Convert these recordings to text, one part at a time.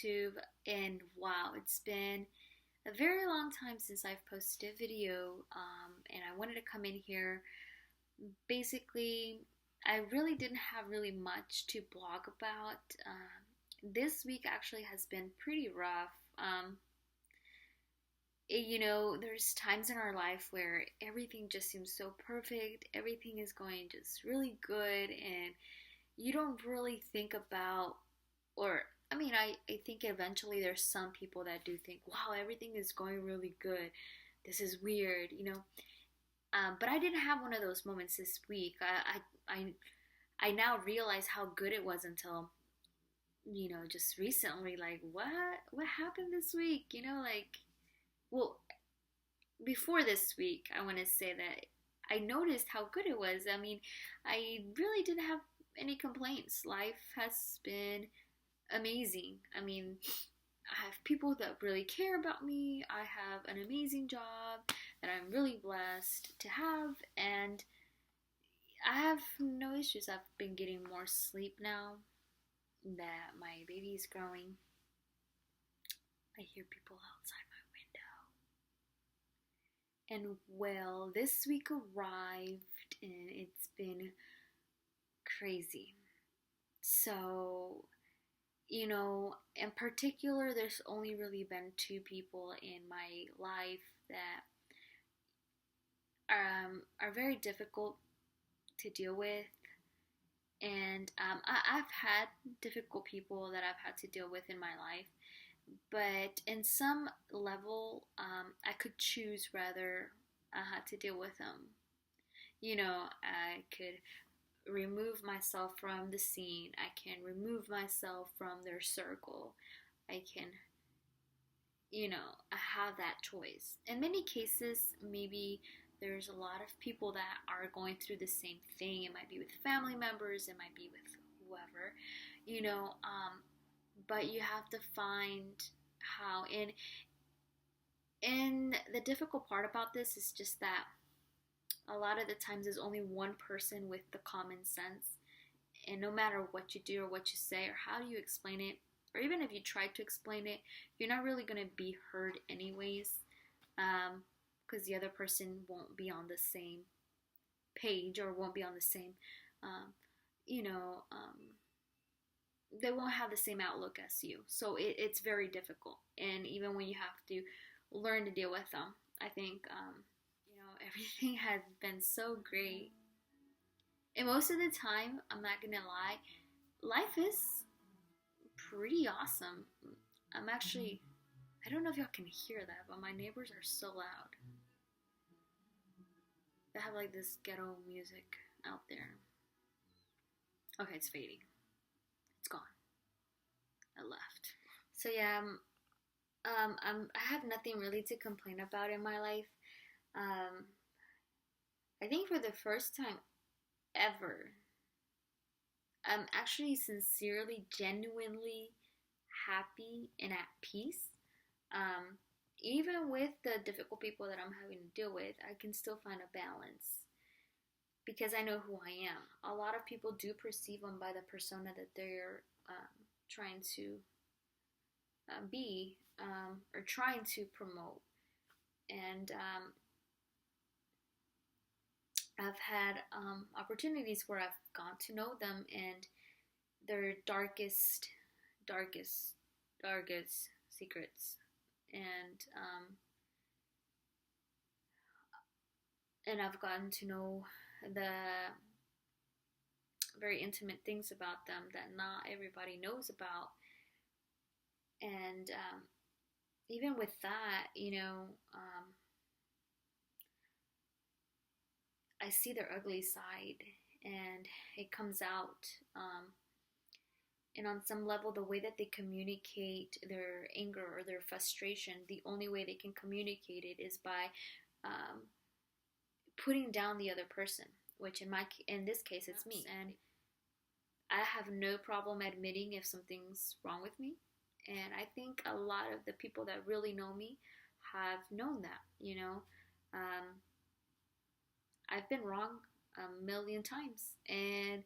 YouTube, and wow, it's been a very long time since I've posted a video, and I wanted to come in here. Basically, I really didn't have really much to blog about. This week actually has been pretty rough. There's times in our life where everything just seems so perfect, everything is going just really good, and you don't really think about, or I think eventually there's some people that do think, wow, everything is going really good. This is weird. But I didn't have one of those moments this week. I now realize how good it was until, just recently. Like, what happened this week? Well, before this week, I want to say that I noticed how good it was. I really didn't have any complaints. Life has been amazing. I have people that really care about me. I have an amazing job that I'm really blessed to have, and I have no issues. I've been getting more sleep now that my baby is growing. I hear people outside my window. And well, this week arrived and it's been crazy. So, in particular, there's only really been two people in my life that are very difficult to deal with. And I've had difficult people that I've had to deal with in my life. But in some level, I could choose whether I had to deal with them. I could remove myself from the scene. I can remove myself from their circle. I can, I have that choice. In many cases, maybe there's a lot of people that are going through the same thing. It might be with family members, it might be with whoever, you know, but you have to find how. And the difficult part about this is just that a lot of the times there's only one person with the common sense, and no matter what you do or what you say or how you explain it, or even if you try to explain it, you're not really going to be heard anyways, because the other person won't be on the same page or won't be on the same, um, you know, they won't have the same outlook as you. So it's very difficult. And even when you have to learn to deal with them, I think, everything has been so great. And most of the time, I'm not gonna lie, life is pretty awesome. I'm actually, I don't know if y'all can hear that, but my neighbors are so loud. They have like this ghetto music out there. Okay, it's fading. It's gone. I left. So yeah, I have nothing really to complain about in my life. I think for the first time ever, I'm actually sincerely, genuinely happy and at peace. Um, Even with the difficult people that I'm having to deal with, I can still find a balance because I know who I am. A lot of people do perceive them by the persona that they're trying to be, or trying to promote. And I've had opportunities where I've gone to know them and their darkest secrets, and I've gotten to know the very intimate things about them that not everybody knows about. And even with that, I see their ugly side, and it comes out. And on some level, the way that they communicate their anger or their frustration, the only way they can communicate it is by um, putting down the other person, which in this case, it's me. And I have no problem admitting if something's wrong with me. And I think a lot of the people that really know me have known that. Um, I've been wrong a million times, and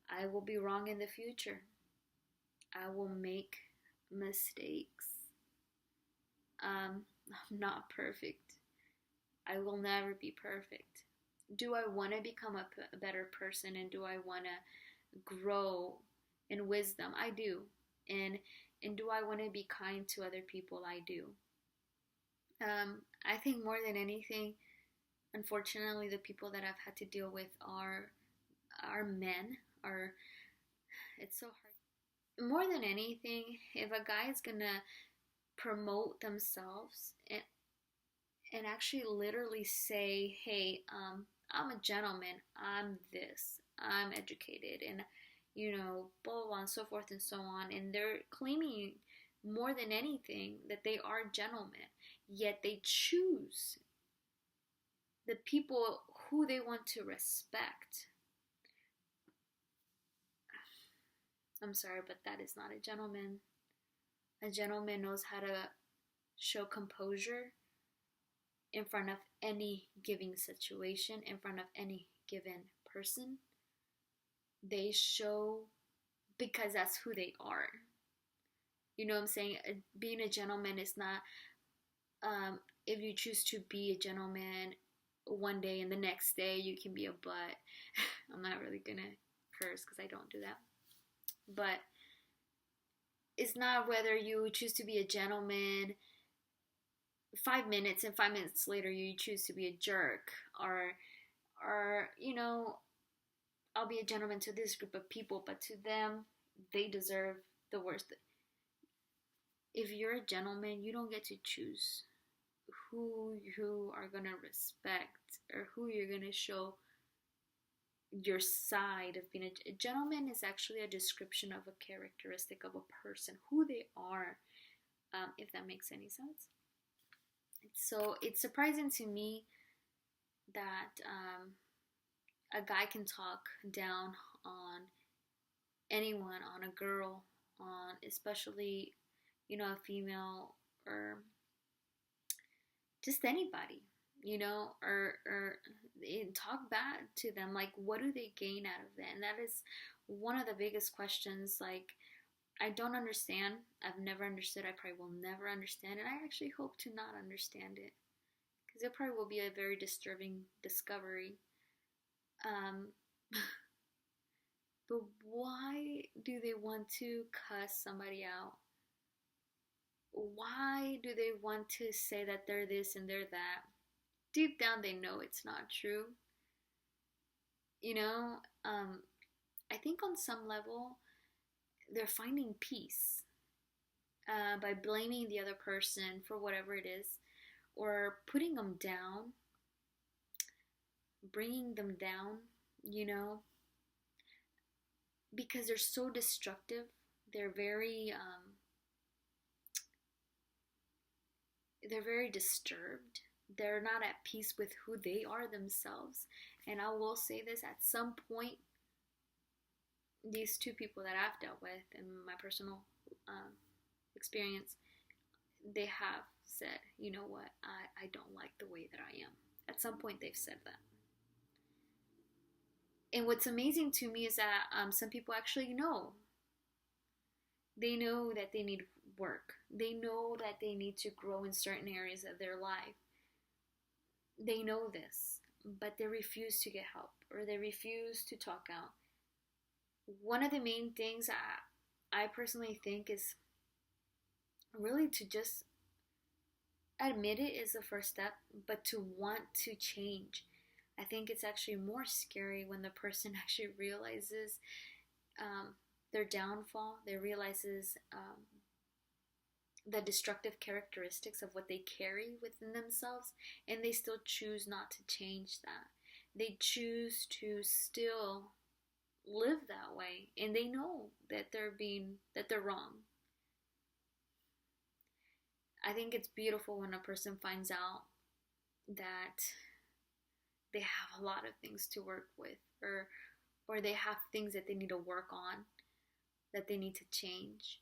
I will be wrong in the future. I will make mistakes. I'm not perfect. I will never be perfect. Do I want to become a better person, and do I want to grow in wisdom? I do. And do I want to be kind to other people? I do. I think more than anything, unfortunately, the people that I've had to deal with are men. Are It's so hard. More than anything, if a guy is gonna promote themselves and actually literally say, hey, I'm a gentleman, I'm this, I'm educated, and blah, blah, blah, and so forth and so on, and they're claiming more than anything that they are gentlemen, yet they choose the people who they want to respect. I'm sorry, but that is not a gentleman. A gentleman knows how to show composure in front of any given situation, in front of any given person. They show, because that's who they are. You know what I'm saying? Being a gentleman is not, if you choose to be a gentleman one day and the next day you can be a butt. I'm not really gonna curse because I don't do that. But it's not whether you choose to be a gentleman 5 minutes and 5 minutes later you choose to be a jerk, or I'll be a gentleman to this group of people, but to them they deserve the worst. If you're a gentleman, you don't get to choose who you are gonna respect or who you're gonna show your side of being a gentleman. Is actually a description of a characteristic of a person, who they are, if that makes any sense. So it's surprising to me that a guy can talk down on anyone, on a girl, on especially a female, or just anybody, or talk bad to them. Like, what do they gain out of that? And that is one of the biggest questions. Like, I don't understand. I've never understood. I probably will never understand, and I actually hope to not understand it, because it probably will be a very disturbing discovery. But why do they want to cuss somebody out? Why do they want to say that they're this and they're that? Deep down, they know it's not true. I think on some level, they're finding peace by blaming the other person for whatever it is, or putting them down, bringing them down, because they're so destructive. They're very disturbed. They're not at peace with who they are themselves. And I will say this, at some point, these two people that I've dealt with in my personal experience, they have said, you know what, I don't like the way that I am. At some point they've said that. And what's amazing to me is that some people actually know. They know that they need work. They know that they need to grow in certain areas of their life. They know this, but they refuse to get help, or they refuse to talk out. One of the main things I personally think is really to just admit it is the first step, but to want to change. I think it's actually more scary when the person actually realizes their downfall. They realizes the destructive characteristics of what they carry within themselves, and they still choose not to change that. They choose to still live that way, and they know that they're wrong. I think it's beautiful when a person finds out that they have a lot of things to work with, or they have things that they need to work on, that they need to change,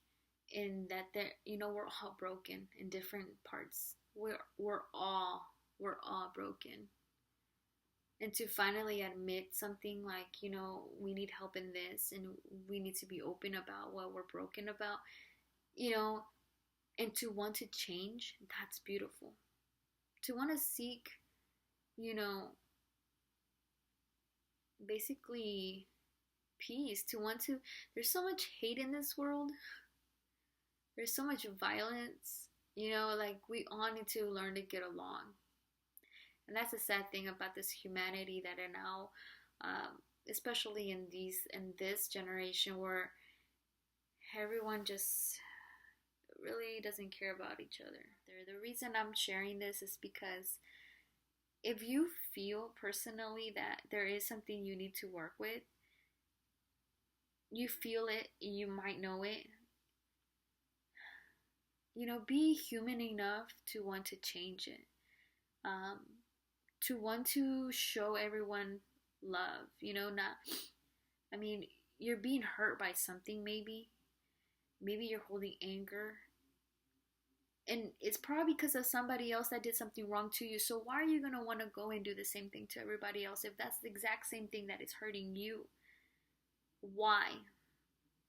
and that we're all broken in different parts. We're all broken. And to finally admit something like, we need help in this, and we need to be open about what we're broken about, you know, and to want to change, that's beautiful. To want to seek, you know, basically peace, to want to, there's so much hate in this world, there's so much violence, you know, like we all need to learn to get along. And that's the sad thing about this humanity that are now, especially in this generation where everyone just really doesn't care about each other. The reason I'm sharing this is because if you feel personally that there is something you need to work with, you feel it, you might know it, you know, be human enough to want to change it, um, to want to show everyone love, you know, not, I mean, you're being hurt by something maybe you're holding anger, and it's probably because of somebody else that did something wrong to you. So why are you going to want to go and do the same thing to everybody else if that's the exact same thing that is hurting you? Why?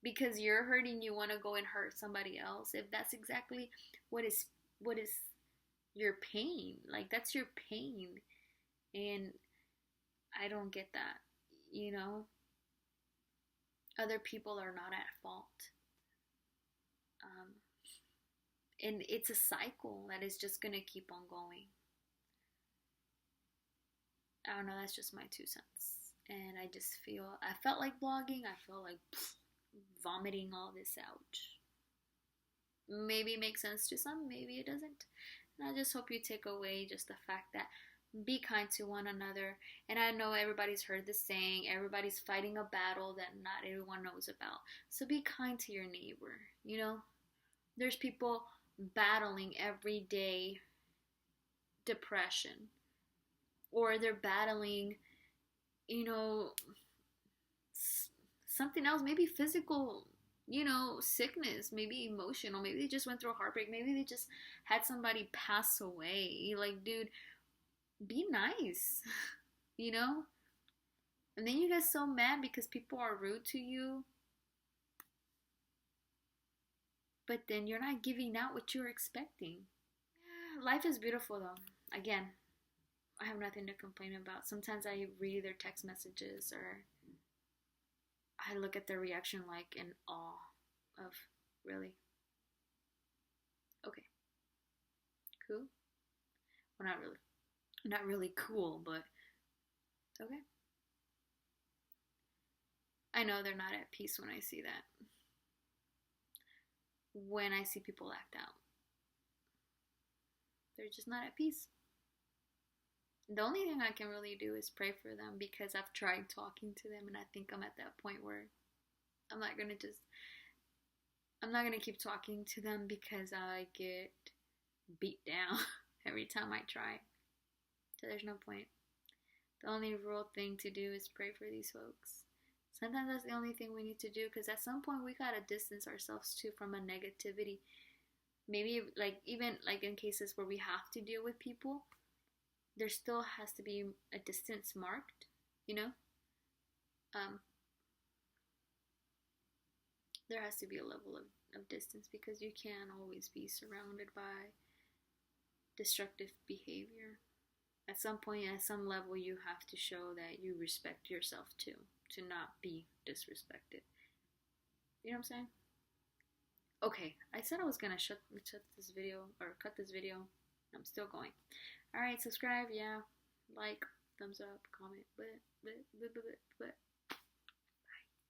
Because you're hurting, you want to go and hurt somebody else if that's exactly what is your pain. Like, that's your pain. And I don't get that, you know. Other people are not at fault. um, and it's a cycle that is just gonna keep on going. I don't know, that's just my 2 cents. And I felt like blogging. I felt like vomiting all this out. Maybe it makes sense to some, maybe it doesn't. And I just hope you take away just the fact that be kind to one another. And I know everybody's heard the saying, everybody's fighting a battle that not everyone knows about. So be kind to your neighbor, you know? There's people battling every day depression, or they're battling, you know, something else, maybe physical, you know, sickness, maybe emotional, maybe they just went through a heartbreak, maybe they just had somebody pass away. Like, dude, be nice, you know? And then you get so mad because people are rude to you, but then you're not giving out what you're expecting. Life is beautiful though. Again, I have nothing to complain about. Sometimes I read their text messages, or I look at their reaction like in awe of, really? Okay, cool. Well, not really cool, but okay. I know they're not at peace when I see that. When I see people act out, they're just not at peace. The only thing I can really do is pray for them, because I've tried talking to them, and I think I'm at that point where I'm not gonna just I'm not gonna keep talking to them because I get beat down every time I try. So there's no point. The only real thing to do is pray for these folks. Sometimes that's the only thing we need to do, because at some point we gotta distance ourselves too from a negativity. Maybe like even like in cases where we have to deal with people, there still has to be a distance marked, you know? Um, there has to be a level of distance, because you can't always be surrounded by destructive behavior. At some point, at some level, you have to show that you respect yourself too, to not be disrespected. You know what I'm saying? Okay, I said I was gonna shut this video, or cut this video. I'm still going. Alright, subscribe, yeah, like, thumbs up, comment, but.